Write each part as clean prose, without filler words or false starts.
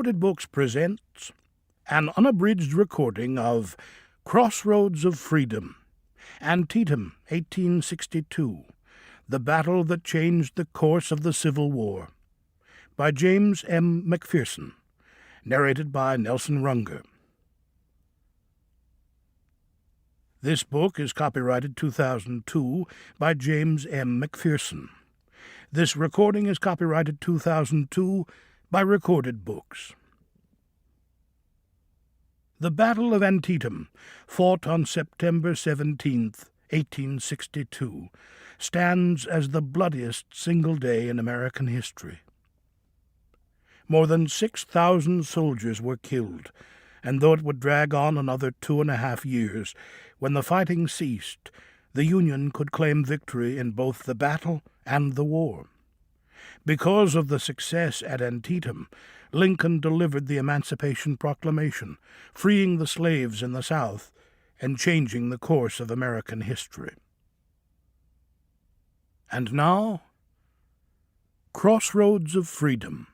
Books presents an unabridged recording of Crossroads of Freedom, Antietam, 1862, the battle that changed the course of the Civil War, by James M. McPherson, narrated by Nelson Runger. This book is copyrighted 2002 by James M. McPherson. This recording is copyrighted 2002 by Recorded Books. The Battle of Antietam, fought on September 17, 1862, stands as the bloodiest single day in American history. More than 6,000 soldiers were killed, and though it would drag on another 2.5 years, when the fighting ceased, the Union could claim victory in both the battle and the war. Because of the success at Antietam, Lincoln delivered the Emancipation Proclamation, freeing the slaves in the South and changing the course of American history. And now, Crossroads of Freedom.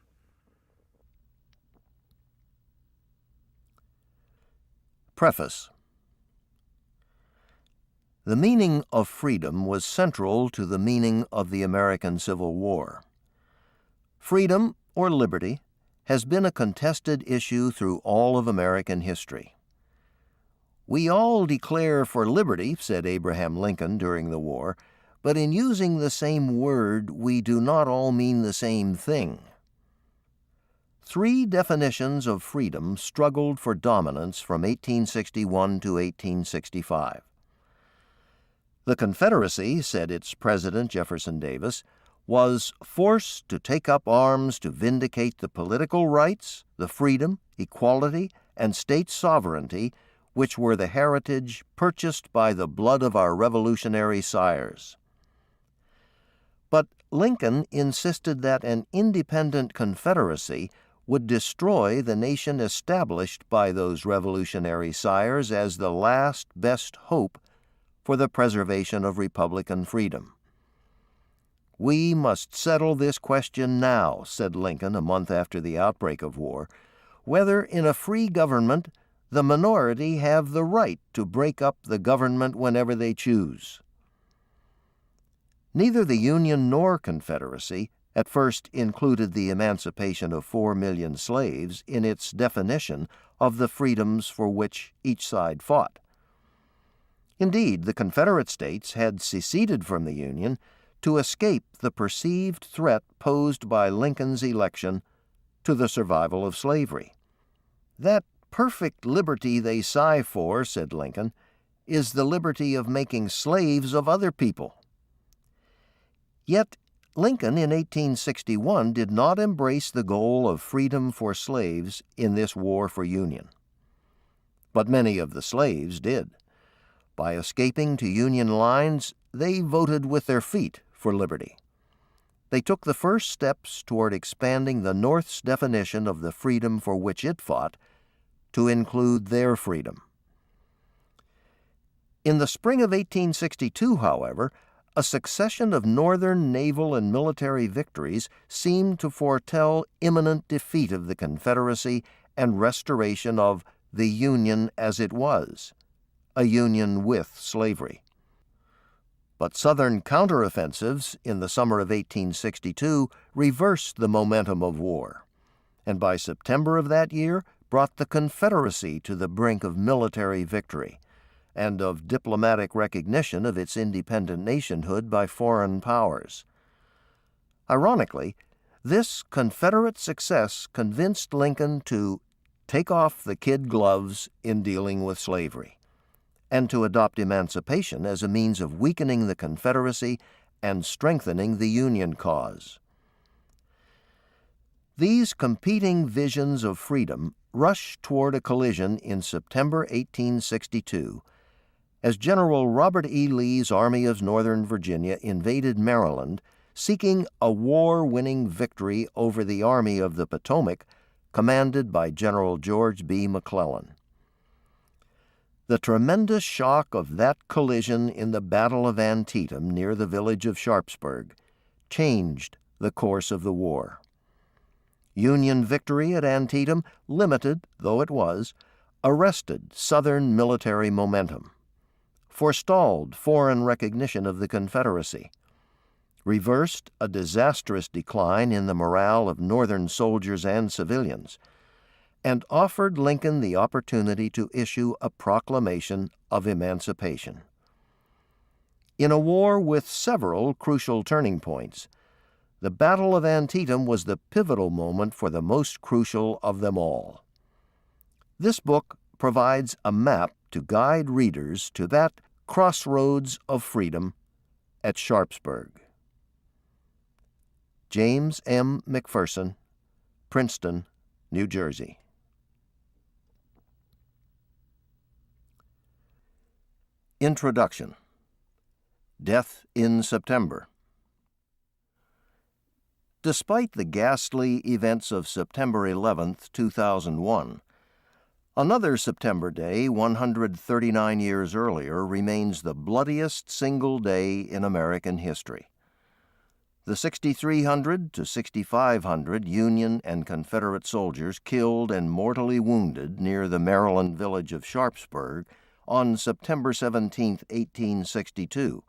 Preface. The meaning of freedom was central to the meaning of the American Civil War. Freedom, or liberty, has been a contested issue through all of American history. "We all declare for liberty," said Abraham Lincoln during the war, "but in using the same word, we do not all mean the same thing." Three definitions of freedom struggled for dominance from 1861 to 1865. The Confederacy, said its president Jefferson Davis, was forced to take up arms to vindicate the political rights, the freedom, equality, and state sovereignty which were the heritage purchased by the blood of our revolutionary sires. But Lincoln insisted that an independent Confederacy would destroy the nation established by those revolutionary sires as the last best hope for the preservation of Republican freedom. "We must settle this question now," said Lincoln a month after the outbreak of war, "whether in a free government the minority have the right to break up the government whenever they choose." Neither the Union nor Confederacy at first included the emancipation of 4 million slaves in its definition of the freedoms for which each side fought. Indeed, the Confederate States had seceded from the Union to escape the perceived threat posed by Lincoln's election to the survival of slavery. "That perfect liberty they sigh for," said Lincoln, "is the liberty of making slaves of other people." Yet Lincoln in 1861 did not embrace the goal of freedom for slaves in this war for Union. But many of the slaves did. By escaping to Union lines, they voted with their feet for liberty. They took the first steps toward expanding the North's definition of the freedom for which it fought to include their freedom. In the spring of 1862, however, a succession of Northern naval and military victories seemed to foretell imminent defeat of the Confederacy and restoration of the Union as it was, a union with slavery. But Southern counteroffensives in the summer of 1862 reversed the momentum of war, and by September of that year brought the Confederacy to the brink of military victory and of diplomatic recognition of its independent nationhood by foreign powers. Ironically, this Confederate success convinced Lincoln to take off the kid gloves in dealing with slavery, and to adopt emancipation as a means of weakening the Confederacy and strengthening the Union cause. These competing visions of freedom rushed toward a collision in September 1862 as General Robert E. Lee's Army of Northern Virginia invaded Maryland, seeking a war-winning victory over the Army of the Potomac, commanded by General George B. McClellan. The tremendous shock of that collision in the Battle of Antietam near the village of Sharpsburg changed the course of the war. Union victory at Antietam, limited though it was, arrested Southern military momentum, forestalled foreign recognition of the Confederacy, reversed a disastrous decline in the morale of Northern soldiers and civilians, and offered Lincoln the opportunity to issue a proclamation of emancipation. In a war with several crucial turning points, the Battle of Antietam was the pivotal moment for the most crucial of them all. This book provides a map to guide readers to that crossroads of freedom at Sharpsburg. James M. McPherson, Princeton, New Jersey. Introduction. Death in September. Despite the ghastly events of September 11, 2001, another September day 139 years earlier remains the bloodiest single day in American history. The 6,300 to 6,500 Union and Confederate soldiers killed and mortally wounded near the Maryland village of Sharpsburg on September 17, 1862,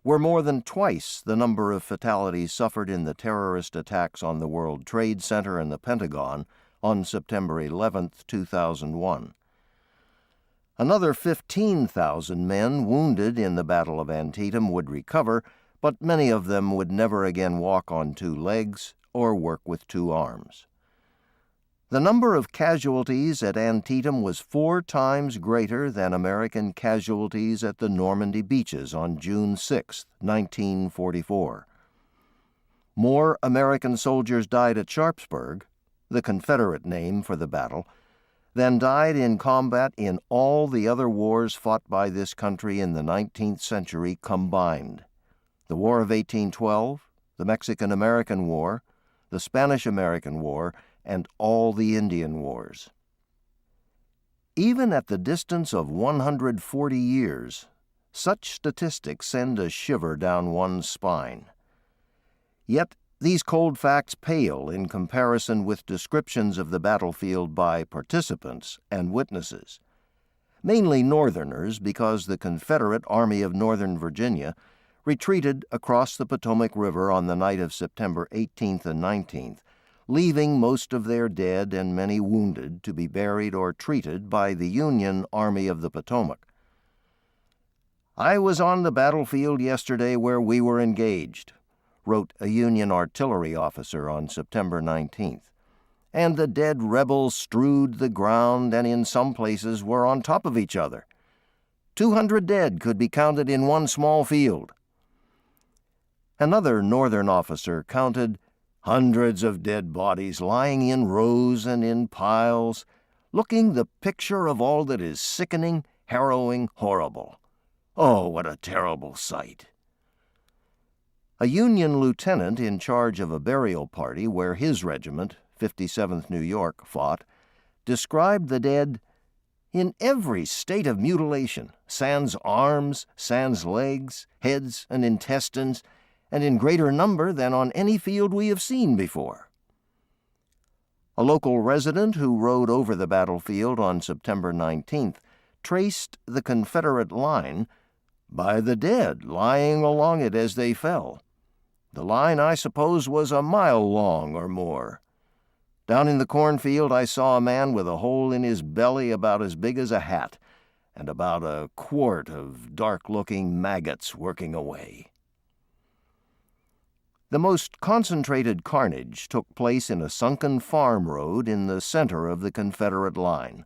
were more than twice the number of fatalities suffered in the terrorist attacks on the World Trade Center and the Pentagon on September 11, 2001. Another 15,000 men wounded in the Battle of Antietam would recover, but many of them would never again walk on two legs or work with two arms. The number of casualties at Antietam was 4 times greater than American casualties at the Normandy beaches on June 6, 1944. More American soldiers died at Sharpsburg, the Confederate name for the battle, than died in combat in all the other wars fought by this country in the 19th century combined. The War of 1812, the Mexican-American War, the Spanish-American War, and all the Indian Wars. Even at the distance of 140 years, such statistics send a shiver down one's spine. Yet these cold facts pale in comparison with descriptions of the battlefield by participants and witnesses, mainly Northerners, because the Confederate Army of Northern Virginia retreated across the Potomac River on the night of September 18th and 19th, leaving most of their dead and many wounded to be buried or treated by the Union Army of the Potomac. "I was on the battlefield yesterday where we were engaged," wrote a Union artillery officer on September 19th, "and the dead rebels strewed the ground and in some places were on top of each other. 200 dead could be counted in one small field." Another Northern officer counted hundreds of dead bodies lying in rows and in piles, looking the picture of all that is sickening, harrowing, horrible. Oh, what a terrible sight! A Union lieutenant in charge of a burial party where his regiment, 57th New York, fought, described the dead in every state of mutilation, sans arms, sans legs, heads, and intestines, and in greater number than on any field we have seen before. A local resident who rode over the battlefield on September 19th traced the Confederate line by the dead lying along it as they fell. The line, I suppose, was a mile long or more. Down in the cornfield I saw a man with a hole in his belly about as big as a hat, and about a quart of dark-looking maggots working away. The most concentrated carnage took place in a sunken farm road in the center of the Confederate line,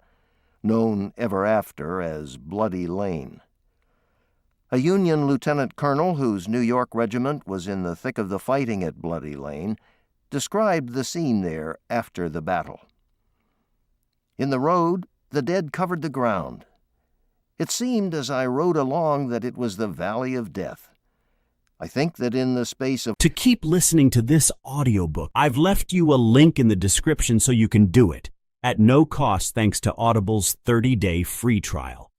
known ever after as Bloody Lane. A Union lieutenant colonel whose New York regiment was in the thick of the fighting at Bloody Lane described the scene there after the battle. "In the road, the dead covered the ground. It seemed as I rode along that it was the Valley of Death. I think that in the space of..." To keep listening to this audiobook, I've left you a link in the description so you can do it at no cost thanks to Audible's 30-day free trial.